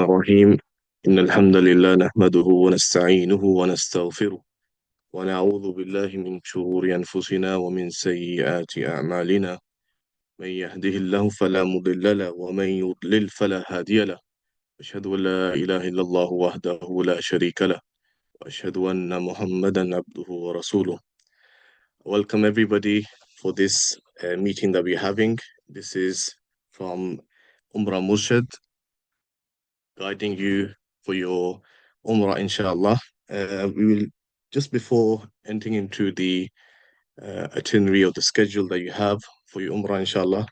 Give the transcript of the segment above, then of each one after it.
الرحيم إن الحمد لله نحمده ونستعينه ونستغفره ونعوذ بالله من شرور أنفسنا ومن سيئات أعمالنا من يهده الله فلا مضل له ومن يضلل فلا هادي له أشهد أن لا إله إلا الله وحده لا شريك له وأشهد أن محمدا عبده ورسوله. Welcome everybody for this meeting that we're having. This is from Umrah Murshad, guiding you for your Umrah, inshallah. We will, just before entering into the itinerary of the schedule that you have for your Umrah, inshallah,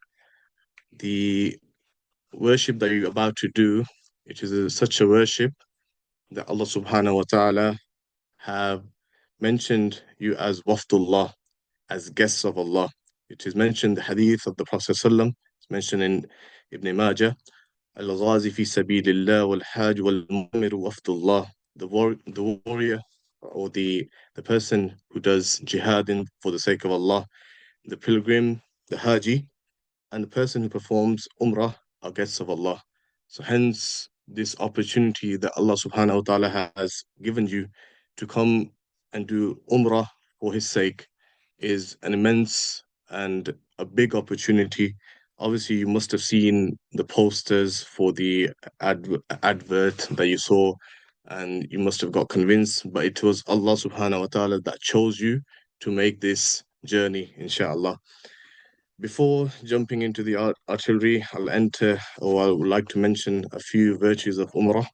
the worship that you're about to do, it is such a worship that Allah subhanahu wa ta'ala have mentioned you as Wafdullah, as guests of Allah. It is mentioned the hadith of the Prophet ﷺ, it's mentioned in Ibn Majah, Al-Ghazi fi sabilillah wal-hajj wal-mu'mir wafdullah. The warrior or the person who does jihad for the sake of Allah, the pilgrim, the haji, and the person who performs umrah are guests of Allah. So hence this opportunity that Allah subhanahu wa ta'ala has given you to come and do umrah for his sake is an immense and a big opportunity. Obviously, you must have seen the posters for the advert that you saw, and you must have got convinced, but it was Allah subhanahu wa ta'ala that chose you to make this journey, inshallah. Before jumping into the artillery, I'll enter, or I would like to mention a few virtues of Umrah.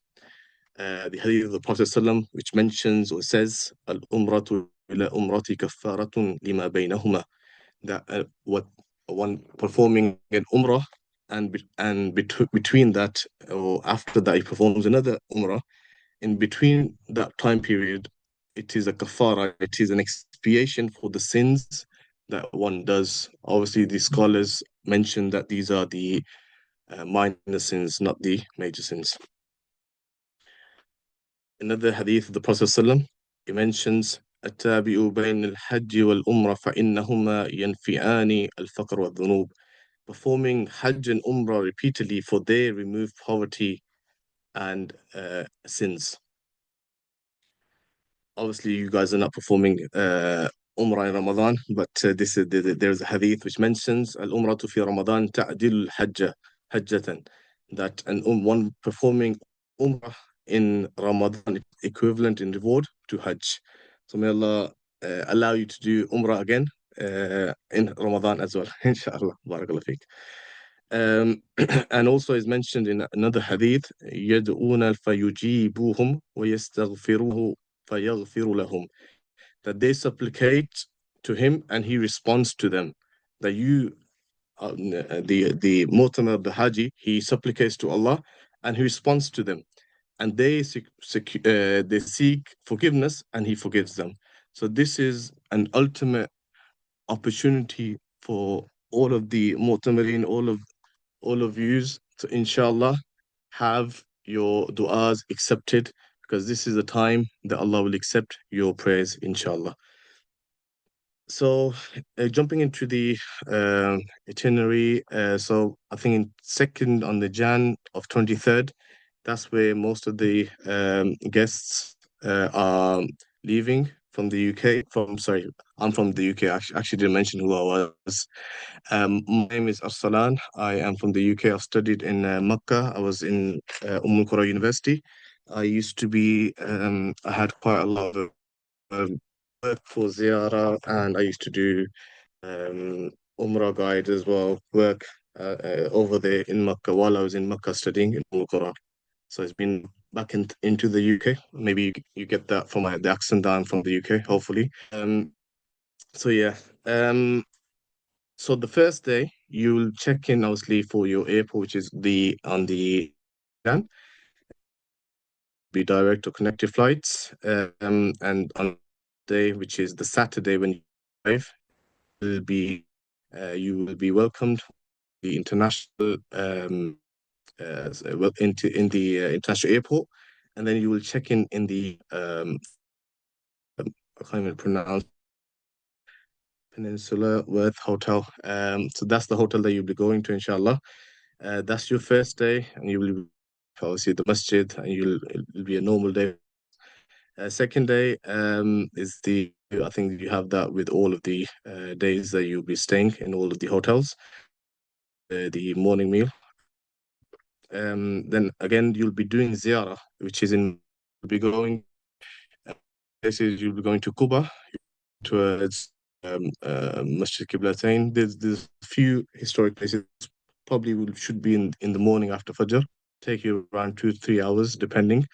The hadith of the Prophet ﷺ, which mentions or says, Al-Umratu ila umrati kaffaratun lima baynahuma, that what one performing an Umrah between that, or after that he performs another Umrah, in between that time period, it is a kafara, it is an expiation for the sins that one does. Obviously, the scholars mention that these are the minor sins, not the major sins. Another hadith of the Prophet ﷺ, he mentions التابع بين الحج والأمرة فإنهما ينفعان الفقر والذنوب. Performing Hajj and Umrah repeatedly, for they remove poverty and sins. Obviously, you guys are not performing Umrah in Ramadan, but there's a hadith which mentions Al-Umratu fi Ramadan ta'dil hajjatan, that one performing Umrah in Ramadan equivalent in reward to Hajj. So may Allah allow you to do Umrah again in Ramadan as well, inshallah. Barakallah feek. And also is mentioned in another hadith, يَدْعُونَ فَيُجِيبُوهُمْ وَيَسْتَغْفِرُوهُ فَيَغْفِرُ لَهُمْ, that they supplicate to him and he responds to them. That you, the Mu'tamir, the Haji, he supplicates to Allah and he responds to them, and they seek forgiveness and he forgives them. So this is an ultimate opportunity for all of the Mu'tamirin, all of yous to inshallah have your du'as accepted, because this is the time that Allah will accept your prayers, inshallah. So, jumping into the itinerary, so I think in second on the Jan of 23rd, that's where most of the guests are leaving from the UK. Sorry, I'm from the UK. I actually didn't mention who I was. My name is Arsalan. I am from the UK. I've studied in Makkah. I was in Qura University. I used to be, I had quite a lot of work for Ziyara, and I used to do Umrah guide as well, work over there in Makkah while I was in Makkah studying in Qura. So it's been back into the UK. Maybe you get that from the accent that I'm from the UK, hopefully. So yeah. So the first day you'll check in obviously for your airport, which is on the Jan, be direct or connected flights. And on day, which is the Saturday when you arrive, will be you will be welcomed the international in the international airport, and then you will check in the I can't even pronounce, Peninsula Worth Hotel. So that's the hotel that you'll be going to, inshallah. That's your first day, and you will obviously the masjid, and it'll be a normal day. Second day is I think you have that with all of the days that you'll be staying in all of the hotels, the morning meal. Then again, you'll be doing ziyarah, which is you'll be going places. You'll be going to Quba, towards Masjid Qiblatain. There's a few historic places. Probably should be in the morning after Fajr. Take you around 2 3 hours, depending.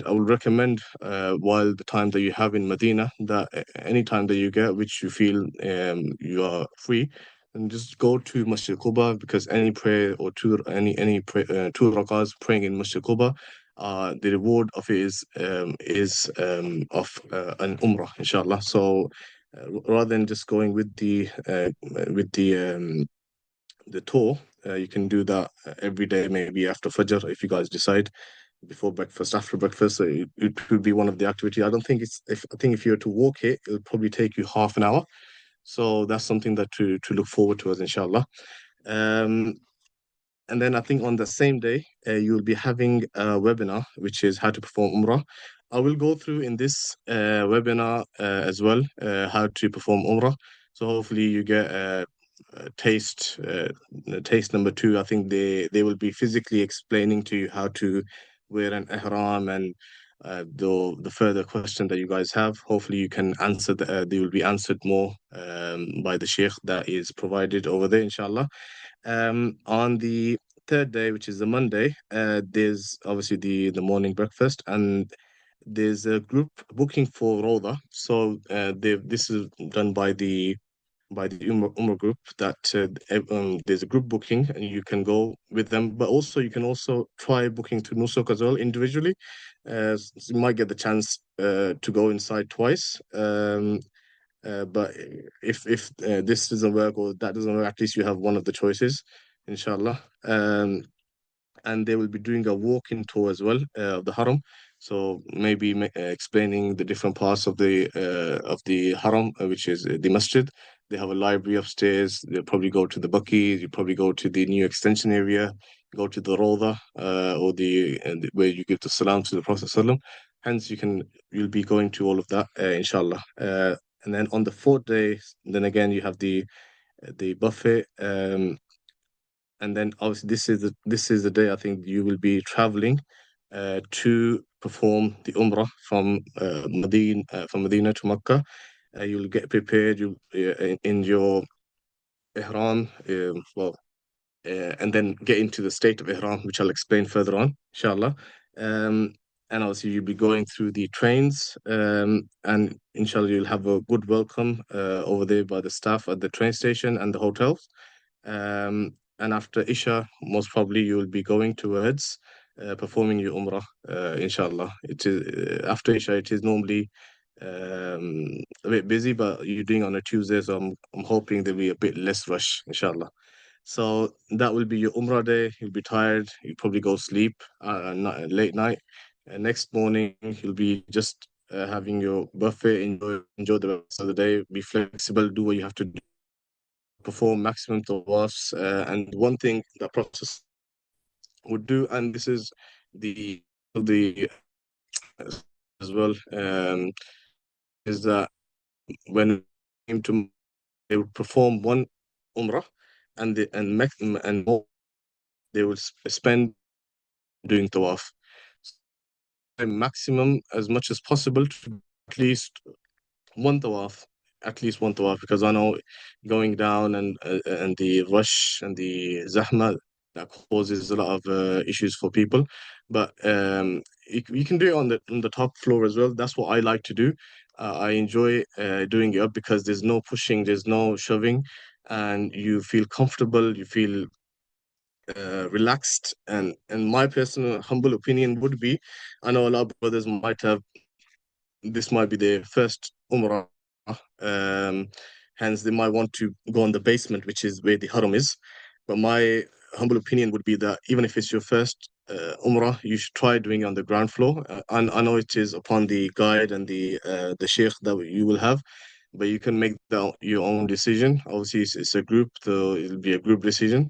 I would recommend, while the time that you have in Medina, that any time that you get, which you feel you are free, and just go to Masjid Quba, because any prayer or two rakahs praying in Masjid Quba, the reward of it of an Umrah, inshallah. So rather than just going with the tour, you can do that every day, maybe after Fajr, if you guys decide, before breakfast, after breakfast. So it would be one of the activities. I don't think I think if you were to walk it, it'll probably take you half an hour. So that's something that to look forward to, as inshallah. Um, and then I think on the same day, you'll be having a webinar, which is how to perform Umrah. I will go through in this webinar as well, how to perform Umrah. So hopefully you get a taste number two. I think they will be physically explaining to you how to wear an ihram, and the further question that you guys have. Hopefully you can answer. They will be answered more by the sheikh that is provided over there, inshallah. On the third day, which is the Monday, there's obviously the morning breakfast, and there's a group booking for Roda. So this is done by the Umrah group, that there's a group booking and you can go with them, but also you can also try booking to Nusuk as well individually. So you might get the chance to go inside twice. But if this doesn't work or that doesn't work, at least you have one of the choices, inshallah. And they will be doing a walking tour as well of the Haram. So maybe explaining the different parts of the Haram, which is the Masjid. They have a library upstairs. They'll probably go to the Baqi. You probably go to the new extension area. Go to the Rawda, or where you give the salam to the Prophet Sallam. Hence, you'll be going to all of that, inshallah. And then on the fourth day, then again you have the buffet. And then obviously this is the day I think you will be traveling to perform the Umrah from Medina to Mecca. You'll get prepared. You in your ihram, and then get into the state of ihram, which I'll explain further on, inshallah. Um, and obviously you'll be going through the trains, and inshallah you'll have a good welcome over there by the staff at the train station and the hotels. And after Isha, most probably you will be going towards performing your Umrah, inshallah. It is after Isha. It is normally a bit busy, but you're doing it on a Tuesday, so I'm hoping there'll be a bit less rush, inshallah. So that will be your Umrah day. You'll be tired. You'll probably go sleep late night. And next morning, you'll be just having your buffet. Enjoy the rest of the day. Be flexible. Do what you have to do. Perform maximum tawafs. And one thing that Prophet would do, and this is the as well, is that when it came to, they would perform one Umrah, and more they would spend doing tawaf. Maximum as much as possible to at least one tawaf, because I know going down and the rush and the zahma, that causes a lot of issues for people. But you can do it on the top floor as well. That's what I like to do. I enjoy doing it up because there's no pushing, there's no shoving, and you feel comfortable. You feel relaxed. And my personal humble opinion would be, I know a lot of brothers this might be their first Umrah, um, hence they might want to go on the basement, which is where the Haram is. But my humble opinion would be that even if it's your first Umrah, you should try doing it on the ground floor. And I know it is upon the guide and the sheikh that you will have, but you can make your own decision. Obviously, it's a group, so it'll be a group decision.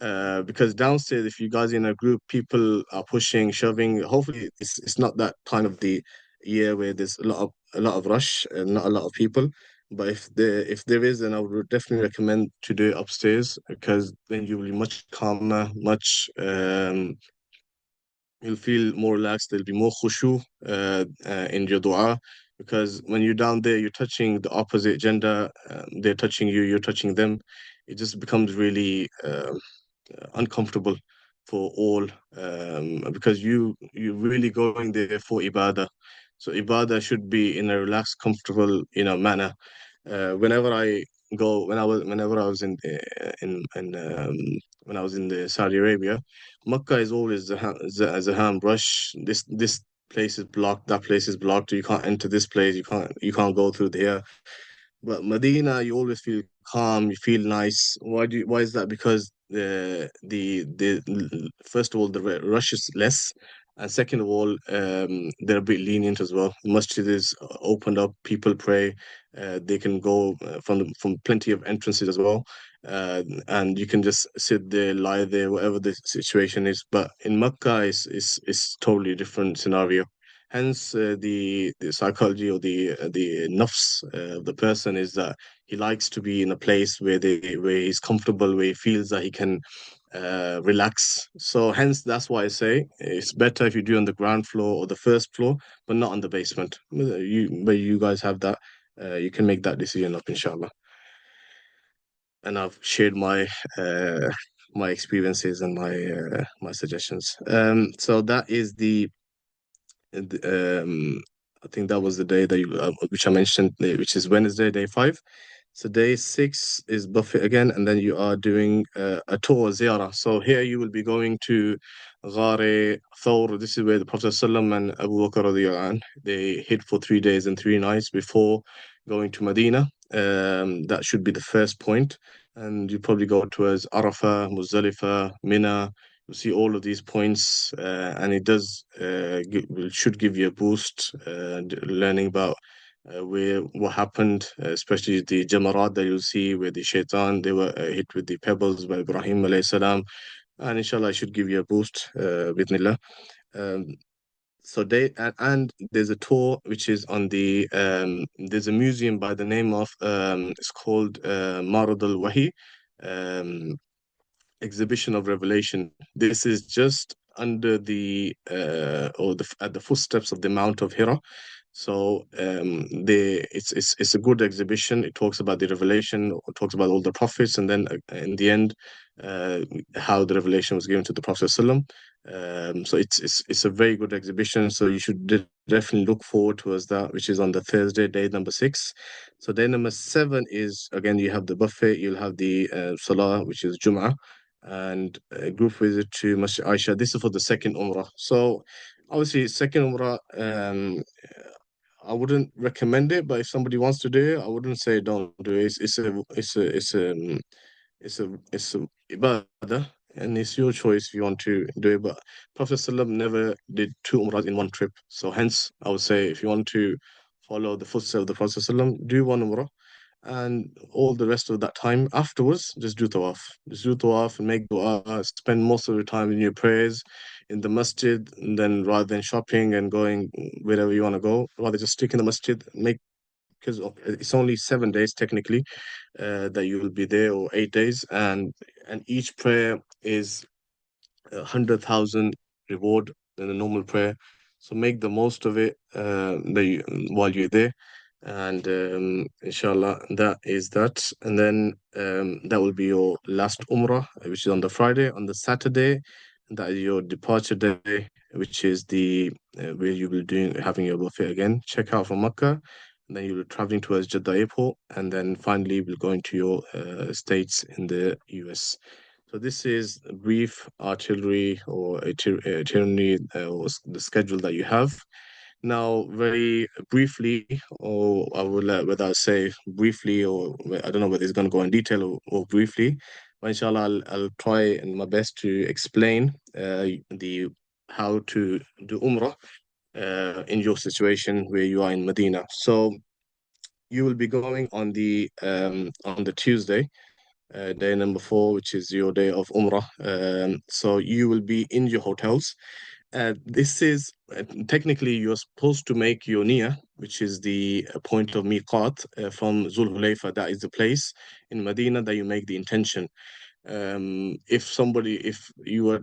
Because downstairs, if you guys in a group, people are pushing, shoving. Hopefully, it's not that time of the year where there's a lot of rush and not a lot of people. But if there is, then I would definitely recommend to do it upstairs because then you will be much calmer, much you'll feel more relaxed. There'll be more khushu in your dua because when you're down there, you're touching the opposite gender. They're touching you, you're touching them. It just becomes really uncomfortable for all because you're really going there for ibadah. So ibadah should be in a relaxed, comfortable, manner. Whenever I go, whenever I was when I was in the Saudi Arabia, Makkah is always a rush. This place is blocked, that place is blocked. You can't enter this place. You can't go through there. But Medina, you always feel calm, you feel nice. Why is that? Because the first of all, the rush is less, and second of all, they're a bit lenient as well. The masjid is opened up, people pray. They can go from plenty of entrances as well, and you can just sit there, lie there, whatever the situation is. But in Mecca, is totally different scenario. Hence, the psychology or the nafs of the person is that he likes to be in a place where he's comfortable, where he feels that he can relax. So hence, that's why I say it's better if you do on the ground floor or the first floor, but not on the basement. Where you guys have that, you can make that decision up, inshallah. And I've shared uh, my experiences and my suggestions. So that is I think that was the day that which I mentioned, which is Wednesday, day 5. So day 6 is buffet again, and then you are doing a tour, ziyarah. So here you will be going to Ghare Thawr. This is where the Prophet ﷺ and Abu Bakr radiallahu anh, they hid for 3 days and 3 nights before going to Medina. That should be the first point. And you probably go towards Arafah, Muzdalifah, Mina. You see all of these points, and it does should give you a boost, learning about where what happened, especially the Jamarat that you'll see where the Shaitan they were hit with the pebbles by Ibrahim alayhi salam, and inshallah it should give you a boost, bidnillah. Um, so and there's a tour which is on there's a museum by the name of it's called Marad al Wahi. Um, Exhibition of Revelation. This is just under at the footsteps of the Mount of Hira. So it's a good exhibition. It talks about the revelation, it talks about all the prophets, and then in the end, uh, how the revelation was given to the Prophet ﷺ. So it's a very good exhibition. So you should definitely look forward towards that, which is on the Thursday, day number 6. So day number 7 is again you have the buffet, you'll have the Salah, which is Jum'ah, and a group visit to Masjid Aisha. This is for the second Umrah. So obviously, second Umrah, I wouldn't recommend it, but if somebody wants to do it, I wouldn't say don't do it. It's a ibadah, and it's your choice if you want to do it. But Prophet ﷺ never did 2 Umrahs in one trip. So hence, I would say if you want to follow the footsteps of the Prophet ﷺ, do one Umrah, and all the rest of that time afterwards, just do tawaf. Just do tawaf and make dua. Spend most of your time in your prayers in the masjid, and then rather than shopping and going wherever you want to go, rather just stick in the masjid. Make because it's only 7 days technically that you will be there, or 8 days, and each prayer is 100,000 reward than a normal prayer. So make the most of it while you're there. And inshallah, that is that. And then that will be your last Umrah, which is on the Friday. On the Saturday, that is your departure day, which is the where you will doing having your buffet again. Check out from Makkah. And then you'll be traveling towards Jeddah Airport, and then finally we'll go into your states in the US. So this is a brief artillery or itinerary or the schedule that you have. Now, very briefly, or I will whether I say briefly or I don't know whether it's going to go in detail or briefly, but inshallah, I'll try in my best to explain the how to do Umrah in your situation where you are in Medina. So you will be going on the Tuesday. day number 4, which is your day of Umrah. So you will be in your hotels. This is technically you're supposed to make your niyyah, which is the point of miqat from Zul Hulayfa. That is the place in Medina that you make the intention. If you were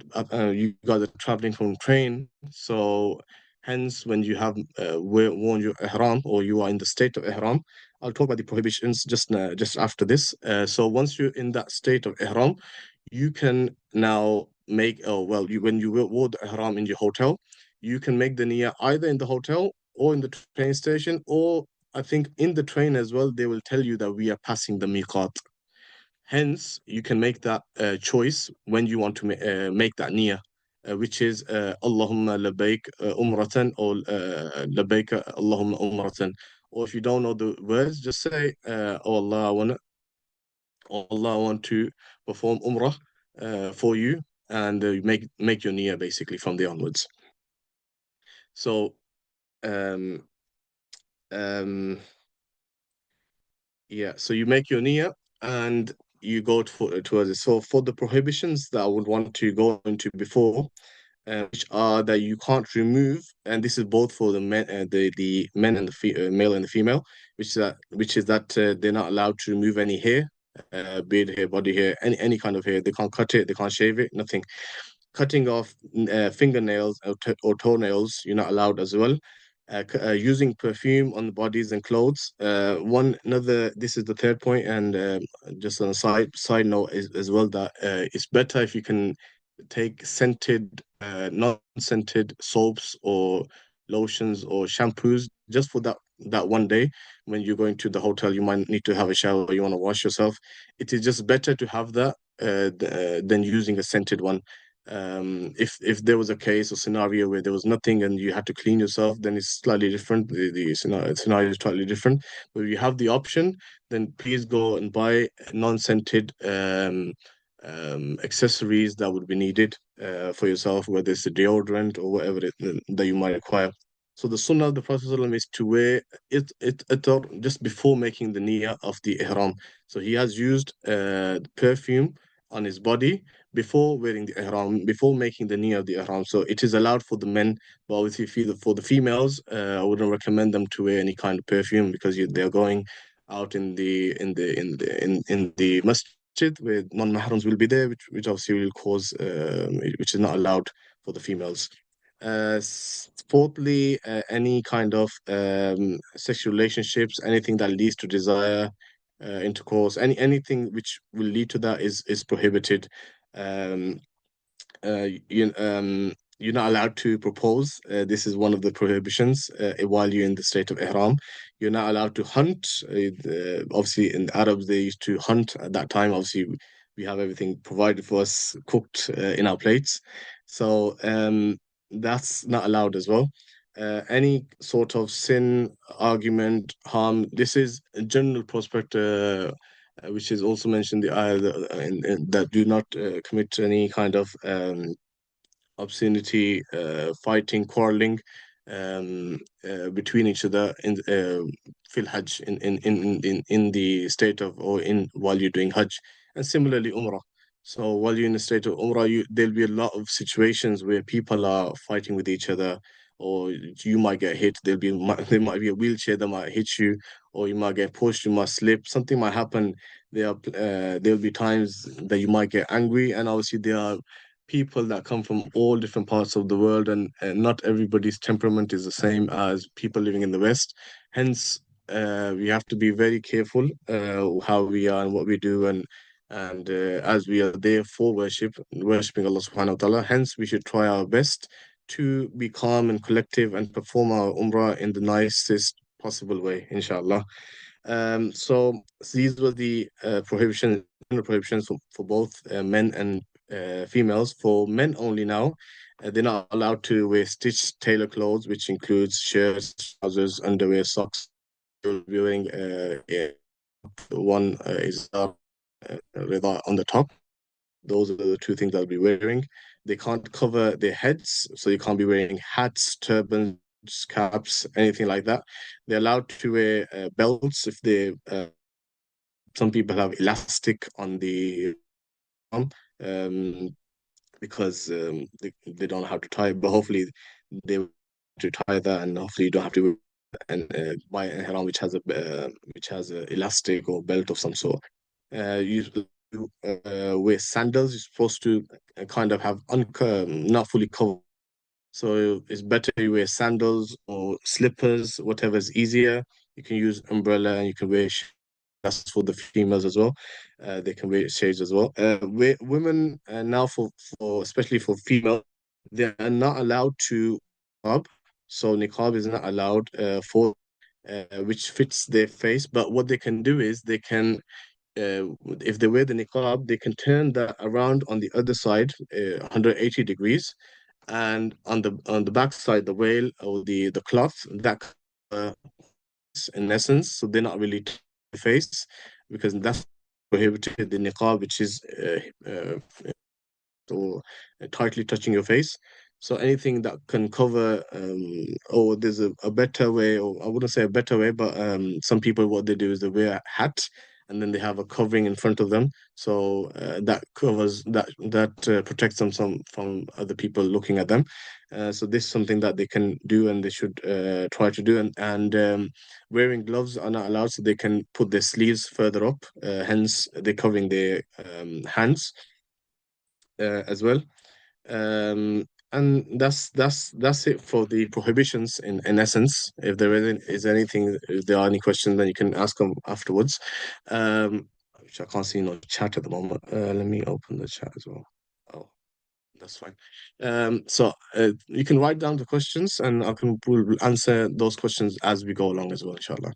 you guys are traveling from train, so hence when you have worn your ihram or you are in the state of ihram, I'll talk about the prohibitions just after this. So once you're in that state of ihram, you can now make when you wore the ihram in your hotel, you can make the niyyah either in the hotel or in the train station, or I think in the train as well. They will tell you that we are passing the miqat. Hence, you can make that choice when you want to make that niyyah, which is Allahumma labbaik umratan, or labbaik Allahumma umratan. Or if you don't know the words, just say, oh Allah, I want to perform umrah for you, and make your niyyah basically from there onwards. So, um, um, yeah, so you make your niyyah and you go towards it. So for the prohibitions that I would want to go into before, which are that you can't remove, and this is both for the men, the men and the male and the female, which is that they're not allowed to remove any hair, beard hair, body hair, any kind of hair. They can't cut it, they can't shave it, nothing. Cutting off fingernails or toenails, you're not allowed as well. Using perfume on the bodies and clothes. This is the third point, and just on a side note as well, that it's better if you can take scented, non-scented soaps or lotions or shampoos just for that one day. When you're going to the hotel, you might need to have a shower, you want to wash yourself. It is just better to have that than using a scented one. If there was a case or scenario where there was nothing and you had to clean yourself, then it's slightly different. The scenario is slightly different. But if you have the option, then please go and buy non-scented accessories that would be needed for yourself, whether it's a deodorant or whatever that you might require. So the sunnah of the Prophet ﷺ is to wear it just before making the niyyah of the ihram. So he has used perfume on his body before wearing the ihram, before making the niyyah of the ihram. So it is allowed for the men, but obviously for the females, I wouldn't recommend them to wear any kind of perfume because they're going out in the masjid where non-mahrams will be there, which obviously will cause which is not allowed for the females. Fourthly, any kind of sexual relationships, anything that leads to desire, intercourse, anything which will lead to that is prohibited. Um, you're not allowed to propose. This is one of the prohibitions while you're in the state of ihram. You're not allowed to hunt. Obviously, in the Arabs, they used to hunt at that time. Obviously, we have everything provided for us, cooked in our plates. So that's not allowed as well. Any sort of sin, argument, harm, this is a general prospect which is also mentioned in the ayah that do not commit any kind of obscenity, fighting, quarreling between each other in fil Hajj in the state of or in while you're doing Hajj, and similarly Umrah. So while you're in the state of Umrah, there'll be a lot of situations where people are fighting with each other, or you might get hit. There might be a wheelchair that might hit you, or you might get pushed, you might slip, something might happen. There'll be times that you might get angry, and obviously there are people that come from all different parts of the world, and not everybody's temperament is the same as people living in the West. Hence, we have to be very careful how we are and what we do, and as we are there for worshiping Allah subhanahu wa ta'ala, hence we should try our best to be calm and collective and perform our umrah in the nicest possible way, inshallah. So these were the prohibitions for both men and females. For men only now, they're not allowed to wear stitched tailor clothes, which includes shirts, trousers, underwear, socks. They'll be wearing one is rida on the top. Those are the two things they'll be wearing. They can't cover their heads, so you can't be wearing hats, turbans, caps, anything like that. They're allowed to wear belts if they some people have elastic on the arm, because they don't know how to tie it, but hopefully they will to tie that, and hopefully you don't have to buy an ihram which has a elastic or belt of some sort. You wear sandals. You're supposed to kind of have not fully covered. So it's better you wear sandals or slippers, whatever is easier. You can use umbrella and you can wear that's for the females as well. They can wear shades as well. Women now for especially for female, they are not allowed to niqab. So niqab is not allowed for which fits their face. But what they can do is they can if they wear the niqab, they can turn that around on the other side, 180 degrees, and on the back side, the veil or the cloth that uh, in essence, so they're not really the face because that's prohibited the niqab, which is or tightly touching your face. So anything that can cover, or there's a better way, or I wouldn't say a better way, but some people what they do is they wear a hat and then they have a covering in front of them, so that covers that protects them from other people looking at them. So this is something that they can do and they should try to do. And wearing gloves are not allowed, so they can put their sleeves further up. Hence, they're covering their hands as well. And that's it for the prohibitions in essence. If there is anything, if there are any questions, then you can ask them afterwards. Which I can't see in the chat at the moment. Let me open the chat as well. Oh, that's fine. So you can write down the questions, and we'll answer those questions as we go along as well, inshallah.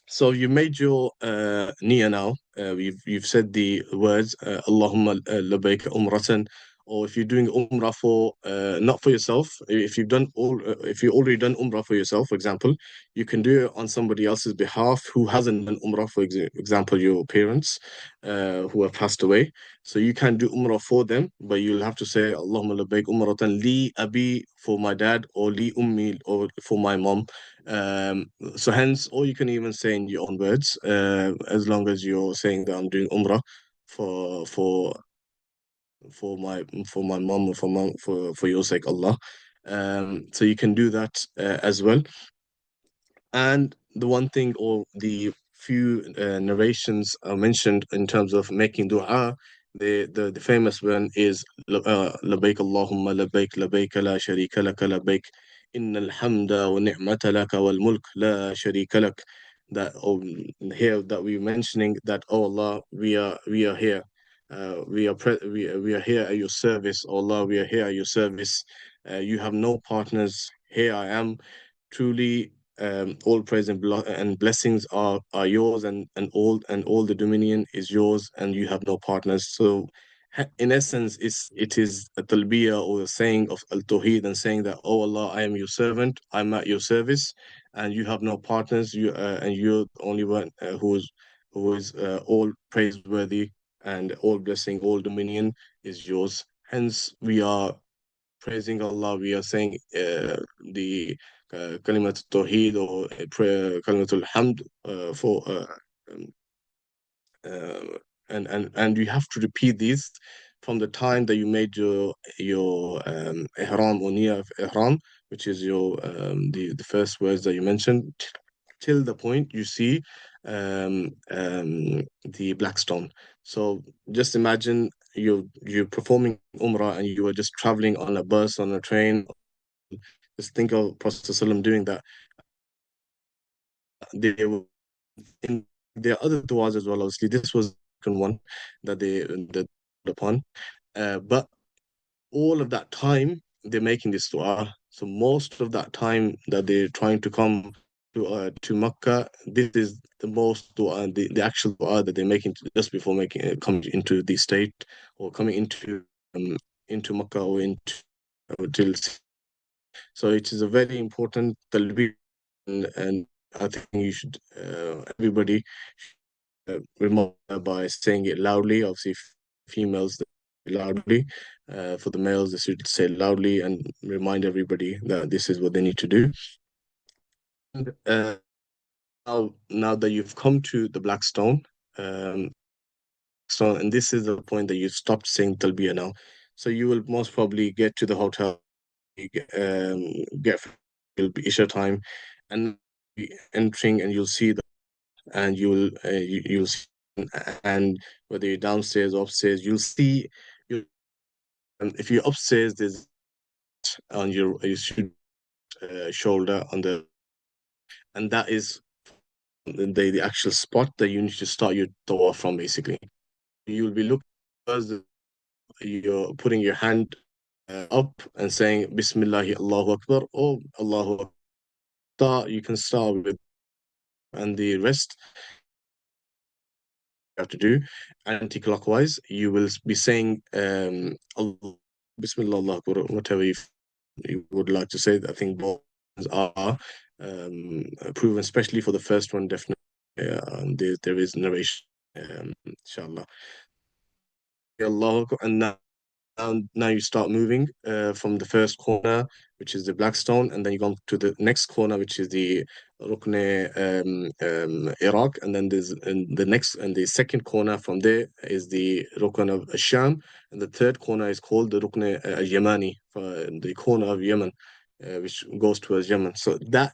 So you made your niyyah now. You've said the words Allahumma labbaik umratan, or if you're doing umrah for not for yourself, if you already done umrah for yourself, for example, you can do it on somebody else's behalf who hasn't done umrah, for example, your parents who have passed away. So you can do umrah for them, but you'll have to say Allahumma labbaik umratan li abi for my dad, or li ummi or for my mom. So hence, or you can even say in your own words, as long as you're saying that I'm doing umrah for for for my mom, or for your sake, Allah. So you can do that as well. And the one thing, or the few narrations are mentioned in terms of making dua, the famous one is labbaik Allahumma labbaik labbaik la sharika lak labbaik innal hamda wa ni'mata lak wal mulk la sharika lak. That here that we're mentioning that, oh Allah, we are here. We are here at your service, oh Allah. We are here at your service. You have no partners. Here I am. Truly, all praise and blessings are yours, and all the dominion is yours, and you have no partners. So, in essence, it is a talbiyah, or a saying of al tawheed, and saying that, oh Allah, I am your servant, I'm at your service, and you have no partners. And you're the only one who is all praiseworthy, and all blessing, all dominion is yours. Hence, we are praising Allah. We are saying the kalimat tawheed, or prayer kalimatul hamd for um, uh, and you have to repeat these from the time that you made your ihram, or niyyah of ihram, which is your the first words that you mentioned, till the point you see the black stone. So just imagine you're performing umrah and you are just traveling on a bus, on a train. Just think of Prophet ﷺ doing that. They were in There are other du'as as well. Obviously, this was the one that upon. But all of that time they're making this du'a. So most of that time that they're trying to come to Makkah, this is the most du'a, the actual du'a that they're making just before making coming into the state, or coming into Makkah, or into till. So it is a very important talbiyah, and I think you should everybody remember by saying it loudly. Obviously, females loudly. For the males, they should say loudly and remind everybody that this is what they need to do. And now that you've come to the black stone, Um, so, and this is the point that you stopped saying talbiyah now. So you will most probably get to the hotel, get it'll be Isha time, and be entering, and you'll see the, and you'll see, and whether you're downstairs or upstairs, you'll see you. And if you're upstairs, there's on your student shoulder on the, and that is the actual spot that you need to start your tawaf from. Basically, you'll be looking as you're putting your hand up and saying Bismillahi Allahu Akbar or Allahu Akbar. You can start with, and the rest you have to do anti-clockwise. You will be saying Bismillah Allahu Akbar, whatever you would like to say. I think both are proven, especially for the first one, definitely. There is narration, inshallah. Allahu Akbar, and now you start moving from the first corner, which is the black stone, and then you go to the next corner, which is the Rukne Iraq, and then there's and the next and the second corner from there is the Rukn of Sham, and the third corner is called the Rukne Yamani, the corner of Yemen, which goes towards Yemen. So that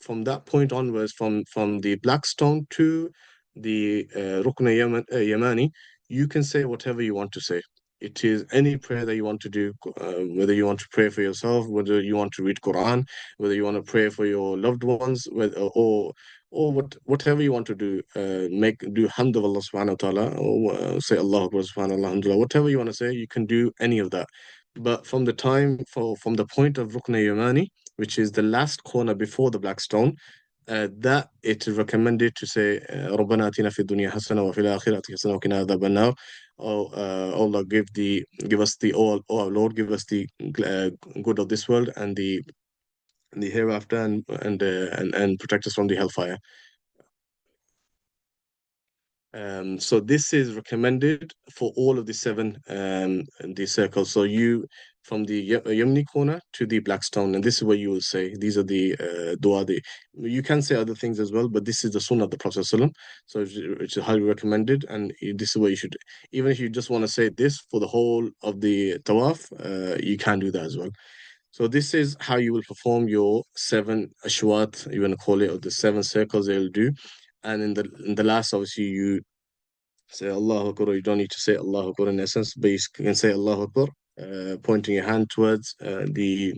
from that point onwards, from the black stone to the Rukn Yamani, you can say whatever you want to say. It is any prayer that you want to do, whether you want to pray for yourself, whether you want to read Quran, whether you want to pray for your loved ones, or whatever you want to do. Do hamd of Allah subhanahu wa ta'ala, or say Allah Akbar subhanallah, alhamdulillah, whatever you want to say, you can do any of that. But from the point of Rukn Yamani, which is the last corner before the black stone, that it is recommended to say ربنا آتنا في الدنيا حسنة وفي الآخرة حسنة وقنا عذاب النار. Oh, Allah, give us the, oh our Lord, give us the good of this world and the hereafter, and protect us from the hellfire. So this is recommended for all of the seven the circles. So you from the Yemeni corner to the Blackstone, and this is what you will say. These are the dua. You can say other things as well, but this is the sunnah of the Prophet ﷺ. So it's highly recommended, and this is what you should. Even if you just want to say this for the whole of the tawaf, you can do that as well. So this is how you will perform your seven ashwat, you want to call it, or the seven circles they will do. And in the last, obviously, you say Allahu Akbar. You don't need to say Allahu Akbar in essence, but you can say Allahu Akbar, pointing your hand towards the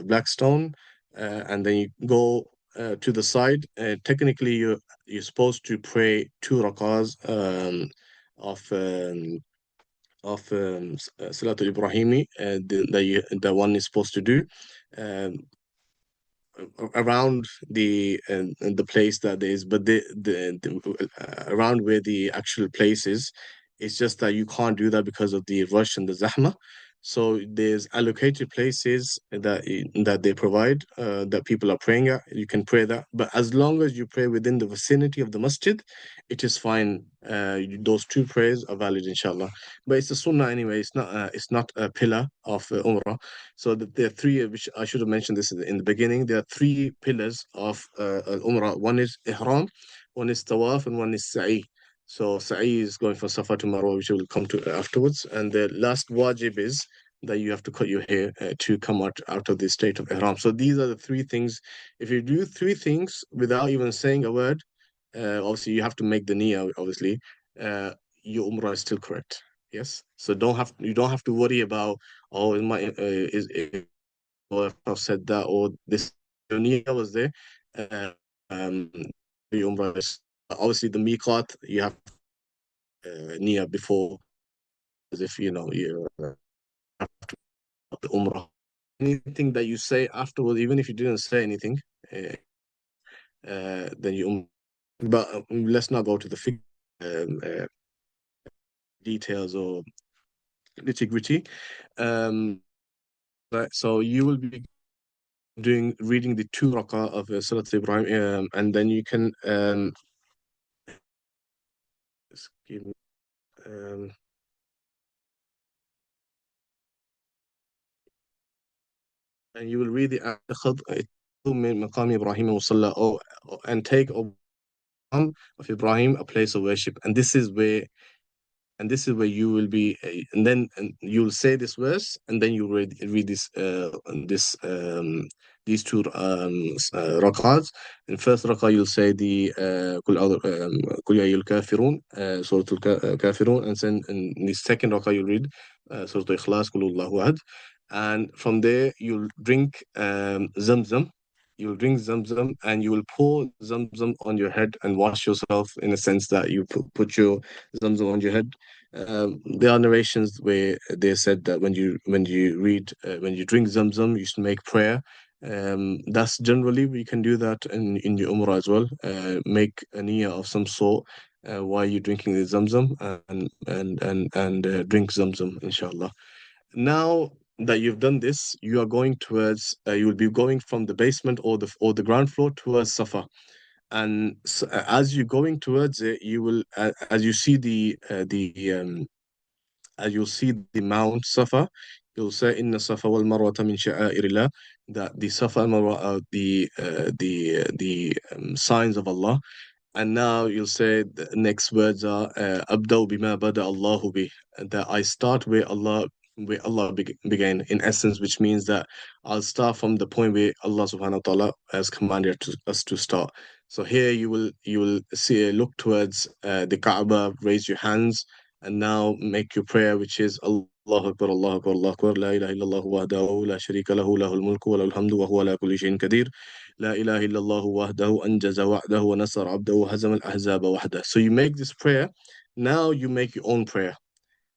black stone, and then you go to the side. Technically, you're supposed to pray two rakahs of Salatul Ibrahimi that one is supposed to do. Um, Around the place that there is, but around where the actual place is, it's just that you can't do that because of the rush and the zahma. So there's allocated places that they provide that people are praying at. You can pray that, but as long as you pray within the vicinity of the masjid, it is fine. Those two prayers are valid, inshallah. But it's a sunnah anyway. It's not a pillar of umrah. So there are three, which I should have mentioned this in the beginning. There are three pillars of Umrah. One is Ihram, one is Tawaf, and one is Sa'i. So Sa'i is going from Safa to Marwa, which we'll come to afterwards. And the last wajib is that you have to cut your hair to come out of the state of Ihram. So these are the three things. If you do three things without even saying a word, obviously you have to make the niyyah, obviously, uh, your Umrah is still correct. Yes. So you don't have to worry about, oh, is or if I've said that, or this Niyyah was there. Uh, the Umrah is obviously the Miqat, you have Niyyah before, as if you know you have the Umrah. Anything that you say afterwards, even if you didn't say anything, uh, then you but let's not go to the details or nitty-gritty. But so you will be reading the two rak'ah of Salat Ibrahim, and then you can give me, um, and you will read the من مقام إبراهيم وصلى, and take of Ibrahim, a place of worship. And this is where you will be, and you'll say this verse, and then you read these two rak'ahs. In first rak'ah, you'll say the Qul Ya Ayyuhal Kafirun, Surah Al-Kafirun, and then in the second rak'ah, you read Surah Al-Ikhlas, Qul Huwallahu Ahad. And from there, you'll drink Zamzam. You'll drink Zamzam, and you will pour Zamzam on your head and wash yourself, in a sense that you put your Zamzam on your head. There are narrations where they said that when you drink Zamzam, you should make prayer. That's generally, we can do that in your Umrah as well. Make a niyyah of some sort while you're drinking the Zamzam, and drink Zamzam, inshallah. Now that you've done this, you are going towards. You will be going from the basement or the ground floor towards Safa. And as you're going towards it, you will as you see the as you'll see the Mount Safa, you'll say Inna Safa wal Marwata min sha'airillah, that the Safa and Marwa are the signs of Allah. And now you'll say the next words are Abdaw bima bada Allahu bi, that I start where Allah began, in essence, which means that I'll start from the point where Allah subhanahu wa ta'ala has commanded us to start. So here you will see, look towards the Kaaba, raise your hands, and now make your prayer, which is Allahu Akbar, Allahu Akbar, Allahu Akbar, La ilaha illallah wahdahu la sharika lahu, lahul mulku wa lahul hamdu wa huwa ala kulli shay'in qadir. لا إله إلا الله وحده أنجز وعده ونصر عبده وهزم الأحزاب وحده. So you make this prayer. Now you make your own prayer.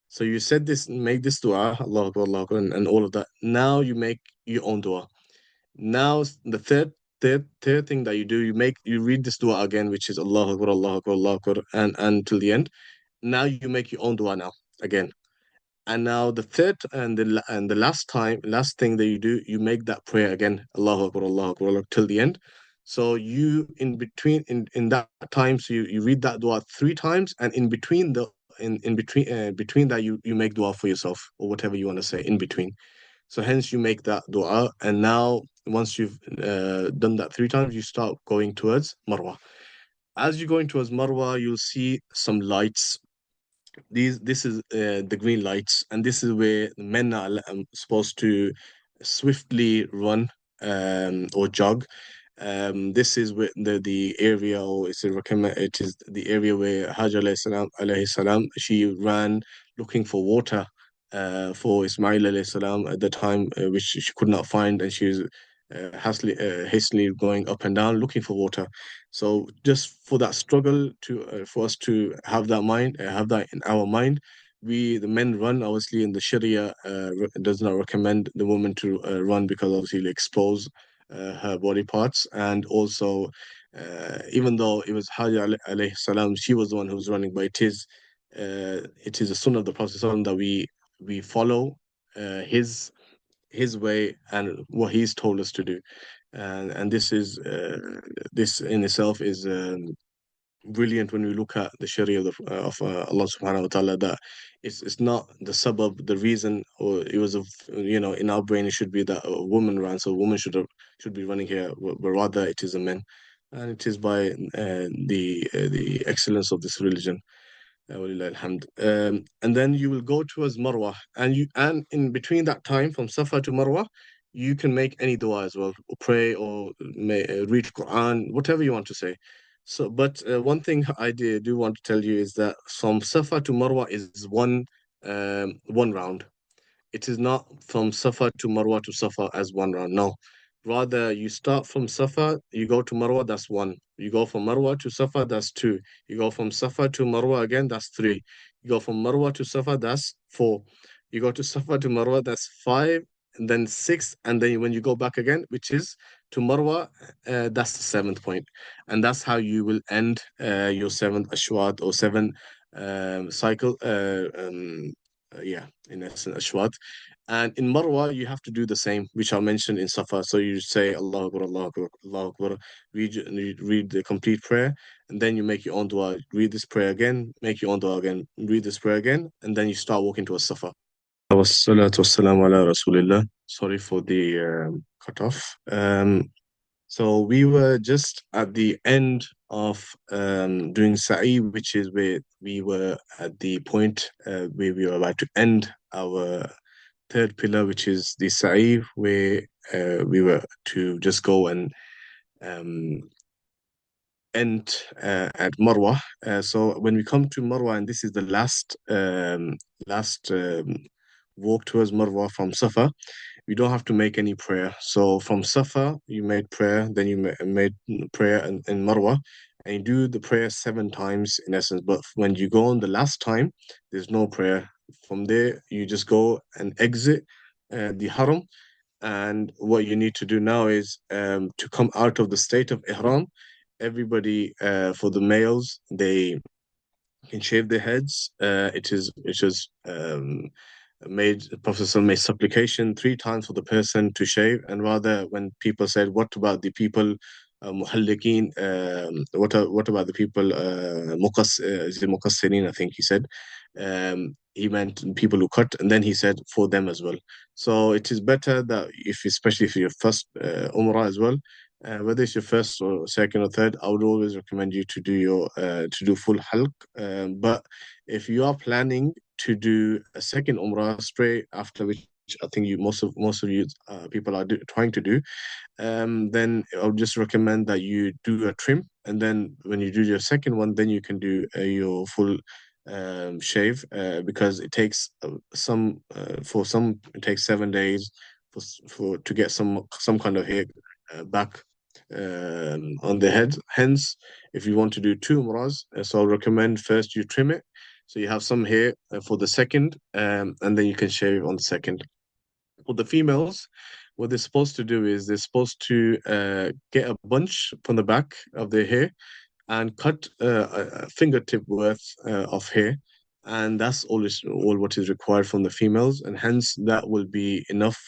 So you said this, make this dua, Allah Akbar, Allah Akbar, and all of that. Now you make your own dua. Now the third thing that you do, you read this dua again, which is Allah Akbar, Allah Akbar, Allah Akbar, and till the end. Now you make your own dua now again. And now the third and the last thing that you do, you make that prayer again, Allahu Akbar, Allahu Akbar, Allah, till the end. So you in between in that time, so you read that dua three times, and in between that you make dua for yourself, or whatever you want to say in between. So hence you make that dua, and now once you've done that three times, you start going towards Marwa. As you're going towards Marwa, you'll see some lights. This is the green lights, and this is where the men are supposed to swiftly run or jog. This is where the area, or it is the area where Hajar alayhi salam, she ran looking for water for Ismail alayhi salam at the time, which she could not find, and she was hastily going up and down looking for water. So just for that struggle for us to have that in our mind, the men run. Obviously, in the Sharia, does not recommend the woman to run, because obviously it expose her body parts. And also, even though it was Hajar alayhi salam, she was the one who was running, but it is a sunnah of the Prophet ﷺ that we follow his way and what he's told us to do. And this in itself is brilliant when we look at the Sharia of Allah subhanahu wa ta'ala, that it's not the sabab, the reason, or it was in our brain it should be that a woman ran, so a woman should be running here, but rather it is a man. And it is by the excellence of this religion. Walillahi alhamd. And then you will go towards Marwa, and in between that time from Safa to Marwa, you can make any dua as well, or pray, or read Quran, whatever you want to say. So, but one thing I do want to tell you is that from Safa to Marwa is one round. It is not from Safa to Marwa to Safa as one round. No. Rather, you start from Safa, you go to Marwa, that's one. You go from Marwa to Safa, that's two. You go from Safa to Marwa again, that's three. You go from Marwa to Safa, that's four. You go to Safa to Marwa, that's five, and then six. And then when you go back again, which is to Marwa, that's the seventh point. And that's how you will end your seventh Ashwat, or seven cycle. Yeah, in essence, Ashwat. And in Marwa, you have to do the same, which I mentioned in Safa. So you say Allah Akbar, Allah Akbar, Allah Akbar, read the complete prayer, and then you make your own dua. Read this prayer again, make your own dua again, read this prayer again, and then you start walking towards Safa. Wassalatu wassalamu ala Rasulillah. Sorry for the cut off. So we were just at the end of doing Sa'i, which is where we were at the point where we were about to end our third pillar, which is the Sa'i, where we were to just go and um, end at Marwa. So when we come to Marwa, and this is the last walk towards Marwa from Safa, you don't have to make any prayer. So from Safa, you made prayer, then you made prayer in Marwa, and you do the prayer 7 times in essence. But when you go on the last time, there's no prayer. From there, you just go and exit the Haram. And what you need to do now is to come out of the state of Ihram. Everybody, for the males, they can shave their heads. It is made the Prophet ﷺ made supplication 3 times for the person to shave, and rather when people said, "What about the people muhallikin? What about the people is it muqassirin?" I think he said. He meant people who cut, and then he said for them as well. So it is better that if, especially if you're first Umrah as well, whether it's your first or second or third, I would always recommend you to do your to do full halq. But if you are planning to do a second Umrah straight after, which I think you most of you people are trying to do, then I would just recommend that you do a trim, and then when you do your second one, then you can do your full shave, because it takes for some it takes 7 days for to get some kind of hair back on the head. Hence, if you want to do 2 umrahs, so I'll recommend first you trim it so you have some hair for the second, and then you can shave on the second. For the females, what they're supposed to do is they're supposed to get a bunch from the back of their hair and cut a fingertip worth of hair, and that's all what is required from the females, and hence that will be enough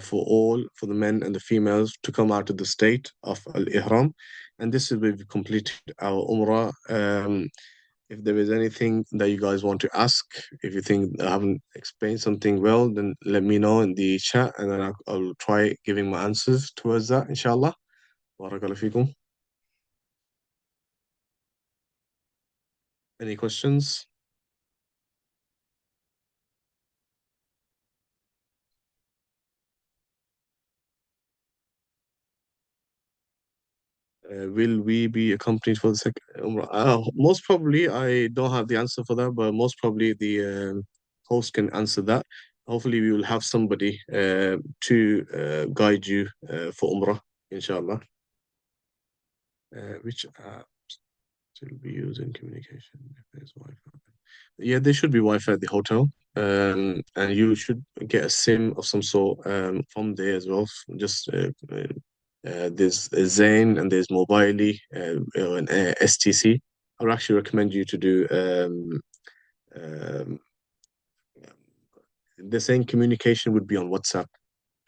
for the men and the females to come out of the state of al ihram, and this is where we completed our umrah. If there is anything that you guys want to ask, if you think I haven't explained something well, then let me know in the chat, and then I'll try giving my answers towards that, inshallah. Barakallahu feekum. Any questions? Will we be accompanied for the second Umrah? Most probably, I don't have the answer for that, but most probably the host can answer that. Hopefully, we will have somebody to guide you for Umrah, inshallah. Which will be used in communication if there's Wi-Fi? Yeah, there should be Wi-Fi at the hotel, and you should get a SIM of some sort from there as well. Just there's Zain and there's Mobily and STC. I would actually recommend you to do um, they're saying communication would be on WhatsApp.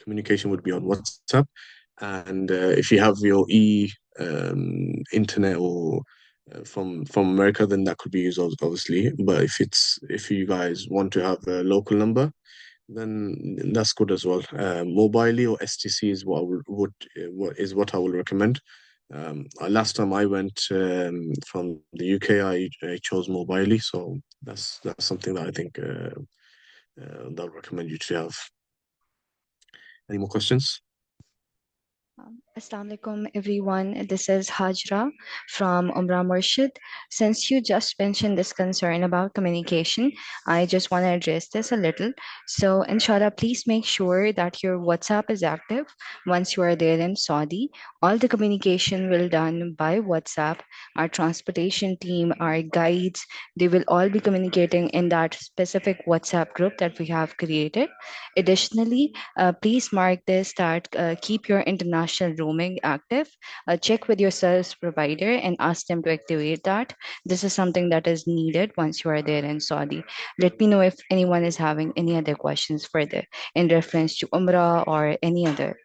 Communication would be on WhatsApp, and if you have your internet or from America, then that could be used obviously. But if you guys want to have a local number, then that's good as well. Mobily or STC is what I will recommend. Last time I went from the UK, I chose Mobily, so that's something that I think that I'll recommend you to have. Any more questions? Assalamu alaikum everyone. This is Hajra from Umrah Murshad. Since you just mentioned this concern about communication, I just want to address this a little. So, inshallah, please make sure that your WhatsApp is active once you are there in Saudi. All the communication will done by WhatsApp. Our transportation team, our guides, they will all be communicating in that specific WhatsApp group that we have created. Additionally, please mark this that keep your international roaming active. Check with your service provider and ask them to activate that. This is something that is needed once you are there in Saudi. Let me know if anyone is having any other questions further in reference to Umrah or any other.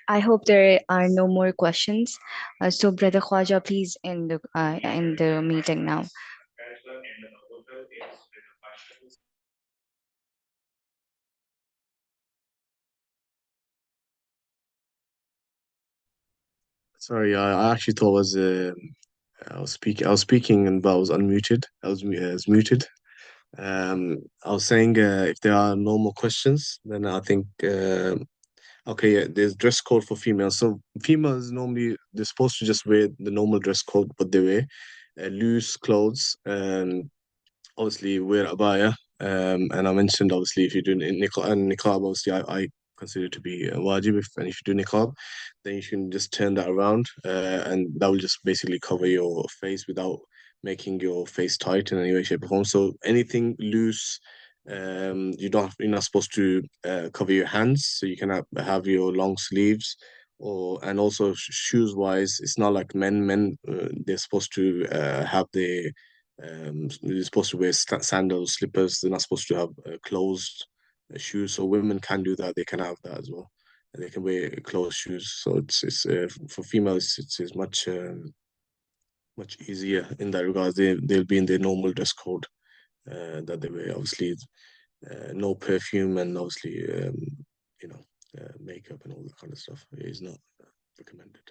I hope there are no more questions. So, Brother Khwaja, please end the meeting now. Sorry, I actually thought I was speaking, and but I was unmuted. I was muted. I was saying if there are no more questions, then I think okay, yeah, there's dress code for females. So females normally they're supposed to just wear the normal dress code, but they wear loose clothes. Obviously wear abaya. And I mentioned obviously if you're doing niqab, obviously I consider it to be wajib. And if you do niqab, then you can just turn that around, and that will just basically cover your face without making your face tight in any way, shape, or form. So anything loose, you're not supposed to cover your hands, so you can have your long sleeves. Or and also shoes wise, it's not like men. They're supposed to have their you're supposed to wear sandals, slippers. They're not supposed to have closed shoes. So women can do that. They can have that as well. And they can wear closed shoes. So it's for females. It's much easier in that regard. They'll be in their normal dress code that they wear. Obviously, no perfume and obviously you know makeup and all that kind of stuff is not recommended.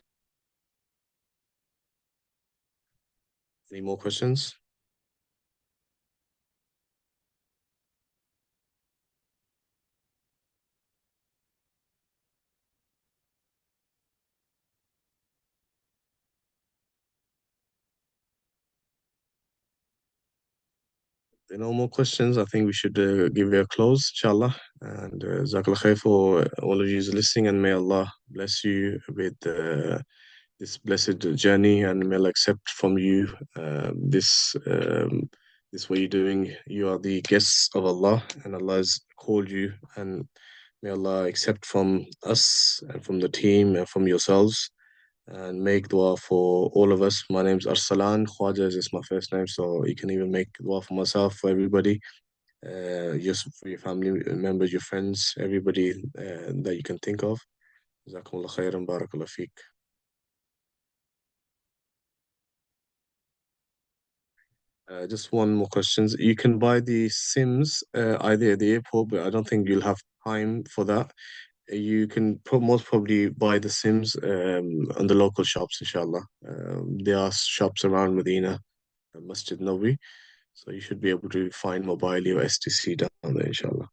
Any more questions? There are no more questions. I think we should give it a close, inshallah. And Jazakallah khair for all of you listening, and may Allah bless you with this blessed journey, and may Allah accept from you this what you're doing. You are the guests of Allah, and Allah has called you, and may Allah accept from us and from the team and from yourselves and make dua for all of us. My name's Arsalan. Khwaja is my first name, so you can even make dua for myself, for everybody, just for your family members, your friends, everybody that you can think of. Jazakumullah khairan, barakallah feek. Just one more questions. You can buy the Sims either at the airport, but I don't think you'll have time for that. You can most probably buy the Sims on the local shops, inshallah. There are shops around Medina, Masjid Nabi. So you should be able to find mobile or STC down there, inshallah.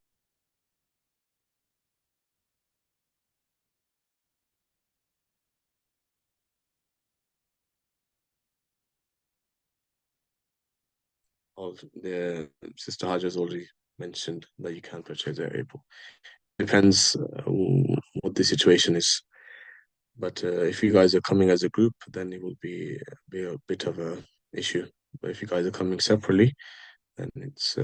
The Sister Hajj has already mentioned that you can purchase at airport. Depends what the situation is. But if you guys are coming as a group, then it will be a bit of a issue. But if you guys are coming separately, then it's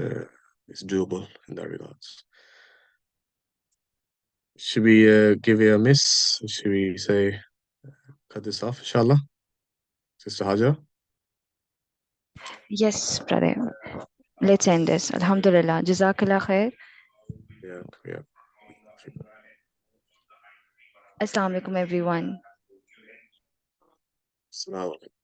doable in that regards. Should we give it a miss? Should we say cut this off, inshallah? Sister Hajar? Yes, brother. Let's end this. Alhamdulillah. Jazakallah khair. Yeah, yeah. Assalamu alaikum, everyone. Assalamu alaikum.